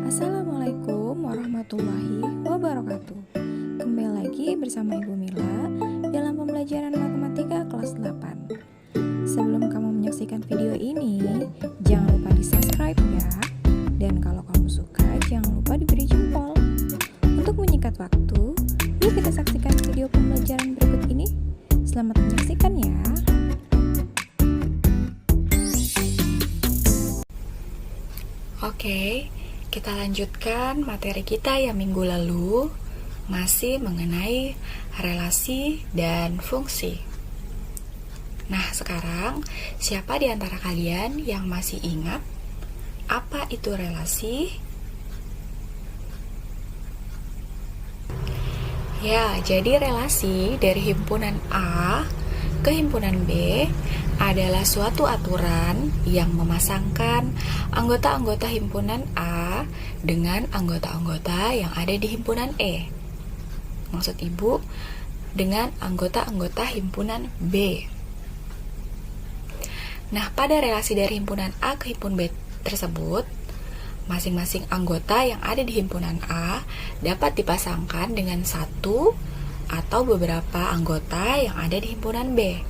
Assalamualaikum warahmatullahi wabarakatuh. Kembali lagi bersama Ibu Mila dalam pembelajaran matematika kelas 8. Sebelum kamu menyaksikan video ini, jangan lupa di-subscribe ya. Dan kalau kamu suka, jangan lupa diberi jempol. Untuk menyingkat waktu, yuk kita saksikan video pembelajaran berikut ini. Selamat menyaksikan ya. Oke, kita lanjutkan materi kita yang minggu lalu, masih mengenai relasi dan fungsi. Nah, sekarang siapa di antara kalian yang masih ingat apa itu relasi? Ya, jadi relasi dari himpunan A ke himpunan B adalah suatu aturan yang memasangkan anggota-anggota himpunan A dengan anggota-anggota yang ada di himpunan E. Maksud Ibu, dengan anggota-anggota himpunan B. Nah, pada relasi dari himpunan A ke himpunan B tersebut, masing-masing anggota yang ada di himpunan A dapat dipasangkan dengan satu atau beberapa anggota yang ada di himpunan B.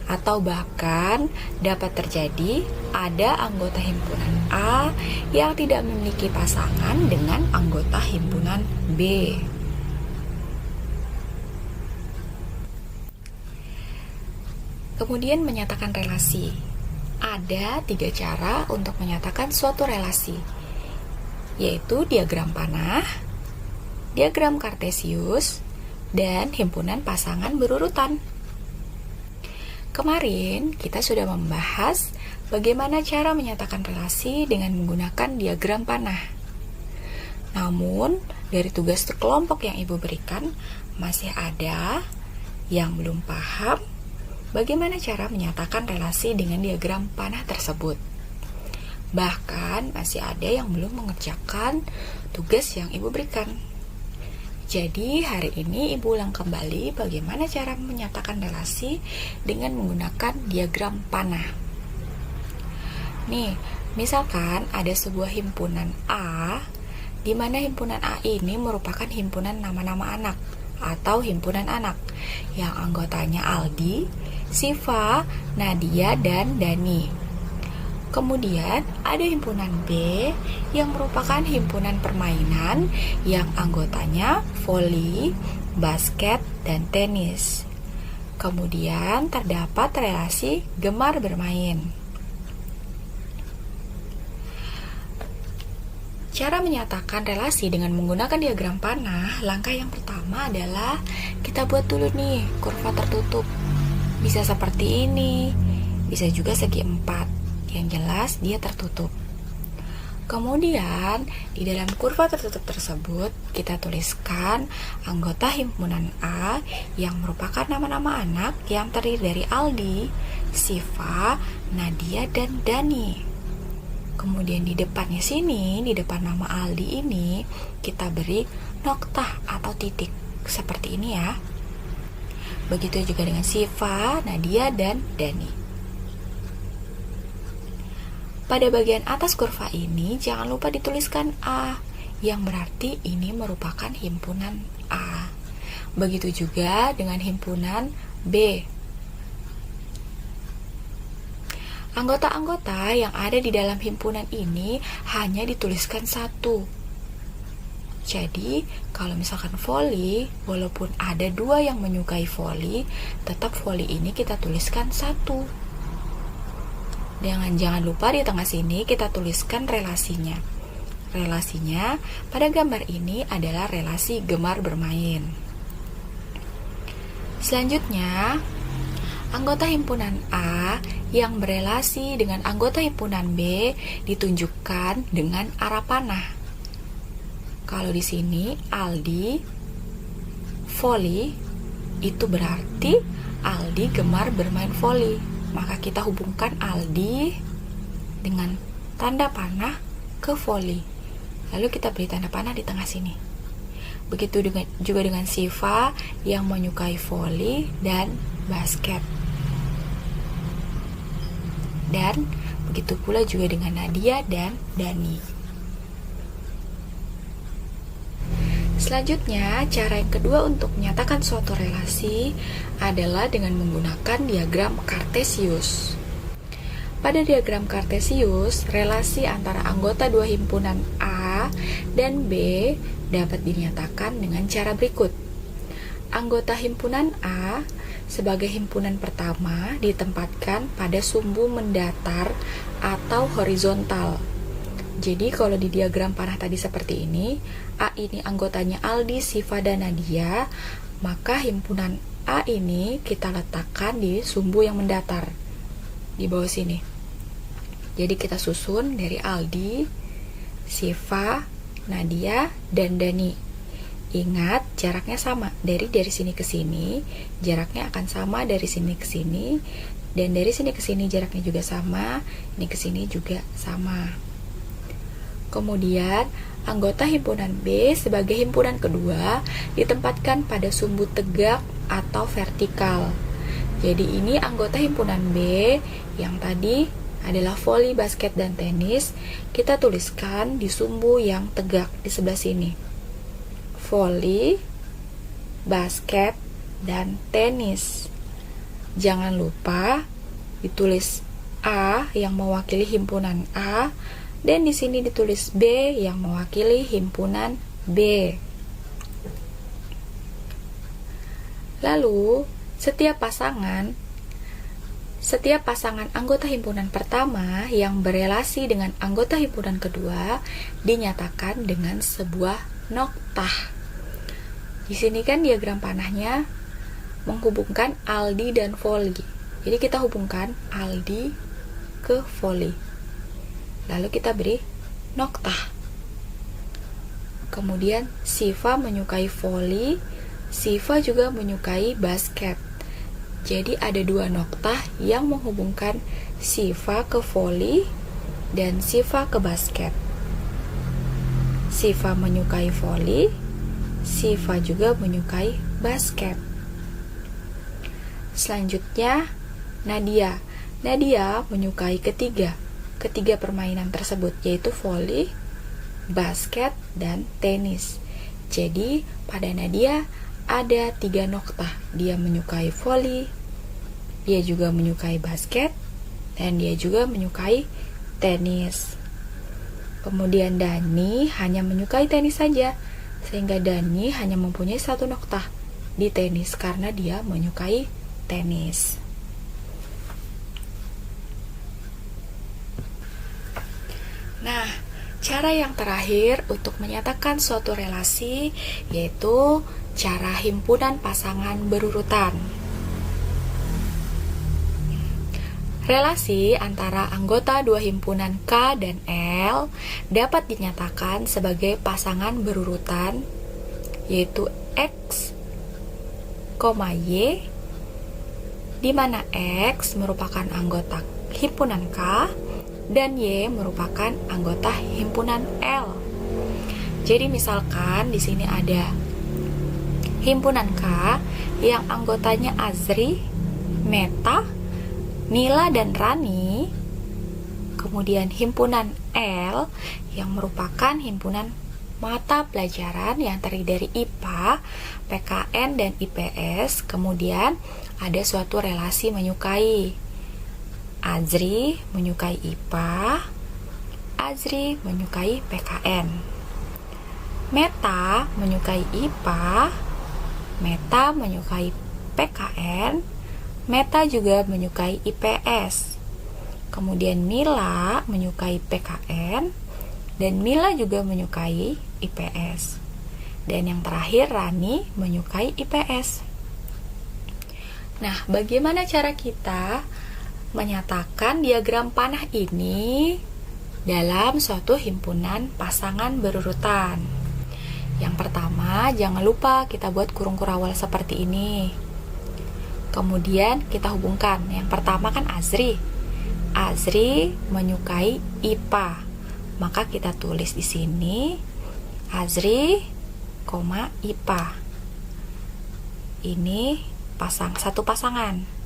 Atau bahkan dapat terjadi ada anggota himpunan A yang tidak memiliki pasangan dengan anggota himpunan B. Kemudian menyatakan relasi. Ada 3 cara untuk menyatakan suatu relasi, yaitu diagram panah, diagram kartesius, dan himpunan pasangan berurutan. Kemarin kita sudah membahas bagaimana cara menyatakan relasi dengan menggunakan diagram panah. Namun, dari tugas kelompok yang Ibu berikan, masih ada yang belum paham bagaimana cara menyatakan relasi dengan diagram panah tersebut. Bahkan, masih ada yang belum mengerjakan tugas yang Ibu berikan. Jadi, hari ini Ibu ulang kembali bagaimana cara menyatakan relasi dengan menggunakan diagram panah. Nih, misalkan ada sebuah himpunan A, di mana himpunan A ini merupakan himpunan nama-nama anak atau himpunan anak yang anggotanya Aldi, Siva, Nadia, dan Dani. Kemudian ada himpunan B yang merupakan himpunan permainan yang anggotanya voli, basket, dan tenis. Kemudian terdapat relasi gemar bermain. Cara menyatakan relasi dengan menggunakan diagram panah, langkah yang pertama adalah kita buat dulu nih kurva tertutup. Bisa seperti ini, bisa juga segi 4. Yang jelas dia tertutup. Kemudian di dalam kurva tertutup tersebut kita tuliskan anggota himpunan A yang merupakan nama-nama anak yang terdiri dari Aldi, Siva, Nadia, dan Dani. Kemudian di depannya sini, di depan nama Aldi ini kita beri noktah atau titik seperti ini ya. Begitu juga dengan Siva, Nadia, dan Dani. Pada bagian atas kurva ini, jangan lupa dituliskan A, yang berarti ini merupakan himpunan A. Begitu juga dengan himpunan B. Anggota-anggota yang ada di dalam himpunan ini hanya dituliskan satu. Jadi, kalau misalkan voli, walaupun ada 2 yang menyukai voli, tetap voli ini kita tuliskan satu. Jangan lupa di tengah sini kita tuliskan relasinya. Relasinya pada gambar ini adalah relasi gemar bermain. Selanjutnya, anggota himpunan A yang berelasi dengan anggota himpunan B ditunjukkan dengan arah panah. Kalau di sini Aldi voli, itu berarti Aldi gemar bermain voli. Maka kita hubungkan Aldi dengan tanda panah ke voli. Lalu kita beri tanda panah di tengah sini. Begitu juga dengan Siva yang menyukai voli dan basket. Dan begitu pula juga dengan Nadia dan Dani. Selanjutnya, cara yang kedua untuk menyatakan suatu relasi adalah dengan menggunakan diagram Kartesius. Pada diagram Kartesius, relasi antara anggota dua himpunan A dan B dapat dinyatakan dengan cara berikut. Anggota himpunan A sebagai himpunan pertama ditempatkan pada sumbu mendatar atau horizontal. Jadi kalau di diagram panah tadi seperti ini, A ini anggotanya Aldi, Siva, dan Nadia, maka himpunan A ini kita letakkan di sumbu yang mendatar di bawah sini. Jadi kita susun dari Aldi, Siva, Nadia, dan Dani. Ingat, jaraknya sama. Dari sini ke sini, jaraknya akan sama dari sini ke sini, dan dari sini ke sini jaraknya juga sama, ini ke sini juga sama. Kemudian, anggota himpunan B sebagai himpunan kedua ditempatkan pada sumbu tegak atau vertikal. Jadi ini anggota himpunan B yang tadi adalah voli, basket, dan tenis. Kita tuliskan di sumbu yang tegak di sebelah sini. Voli, basket, dan tenis. Jangan lupa ditulis A yang mewakili himpunan A, dan di sini ditulis B yang mewakili himpunan B. Lalu, setiap pasangan anggota himpunan pertama yang berelasi dengan anggota himpunan kedua dinyatakan dengan sebuah noktah. Di sini kan diagram panahnya menghubungkan Aldi dan voli. Jadi kita hubungkan Aldi ke voli. Lalu kita beri noktah. Kemudian Siva menyukai voli, Siva juga menyukai basket. Jadi ada dua noktah yang menghubungkan Siva ke voli dan Siva ke basket. Siva menyukai voli, Siva juga menyukai basket. Selanjutnya, Nadia. Nadia menyukai ketiga permainan tersebut, yaitu voli, basket, dan tenis. Jadi, pada Nadia ada 3 noktah. Dia menyukai voli, dia juga menyukai basket, dan dia juga menyukai tenis. Kemudian Dani hanya menyukai tenis saja, sehingga Dani hanya mempunyai 1 noktah di tenis karena dia menyukai tenis. Nah, cara yang terakhir untuk menyatakan suatu relasi yaitu cara himpunan pasangan berurutan. Relasi antara anggota dua himpunan K dan L dapat dinyatakan sebagai pasangan berurutan, yaitu X, Y, di mana X merupakan anggota himpunan K dan Y merupakan anggota himpunan L. Jadi misalkan di sini ada himpunan K yang anggotanya Azri, Meta, Nila, dan Rani. Kemudian himpunan L yang merupakan himpunan mata pelajaran yang terdiri dari IPA, PKN, dan IPS. Kemudian ada suatu relasi menyukai. Azri menyukai IPA, Azri menyukai PKN. Meta menyukai IPA, Meta menyukai PKN, Meta juga menyukai IPS. Kemudian Mila menyukai PKN, dan Mila juga menyukai IPS. Dan yang terakhir Rani menyukai IPS. Nah, bagaimana cara kita menyatakan diagram panah ini dalam suatu himpunan pasangan berurutan? Yang pertama, jangan lupa kita buat kurung kurawal seperti ini. Kemudian kita hubungkan. Yang pertama kan Azri. Azri menyukai IPA. Maka kita tulis di sini Azri, IPA. Ini satu pasangan.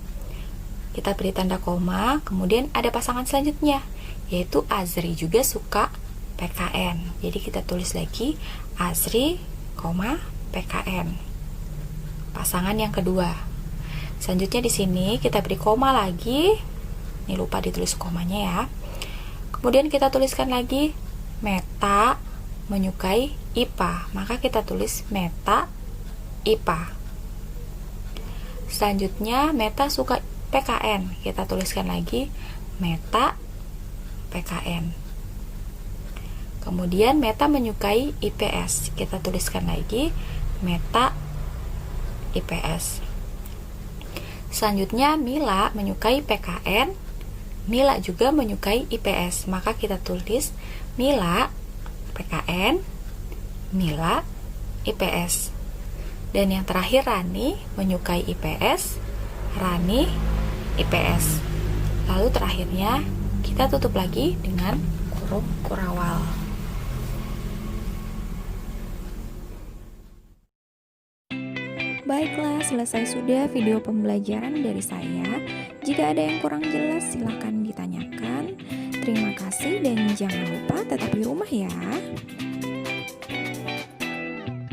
Kita beri tanda koma, kemudian ada pasangan selanjutnya, yaitu Azri juga suka PKN. Jadi kita tulis lagi Azri, koma, PKN. Pasangan yang kedua. Selanjutnya di sini kita beri koma lagi. Ini lupa ditulis komanya ya. Kemudian kita tuliskan lagi Meta menyukai IPA. Maka kita tulis Meta IPA. Selanjutnya Meta suka PKN. Kita tuliskan lagi Meta PKN. Kemudian Meta menyukai IPS. Kita tuliskan lagi Meta IPS. Selanjutnya Mila menyukai PKN. Mila juga menyukai IPS. Maka kita tulis Mila PKN, Mila IPS. Dan yang terakhir Rani menyukai IPS, Rani IPS. Lalu terakhirnya kita tutup lagi dengan kurung kurawal. Baiklah, selesai sudah video pembelajaran dari saya. Jika ada yang kurang jelas silahkan ditanyakan. Terima kasih dan jangan lupa tetap di rumah ya.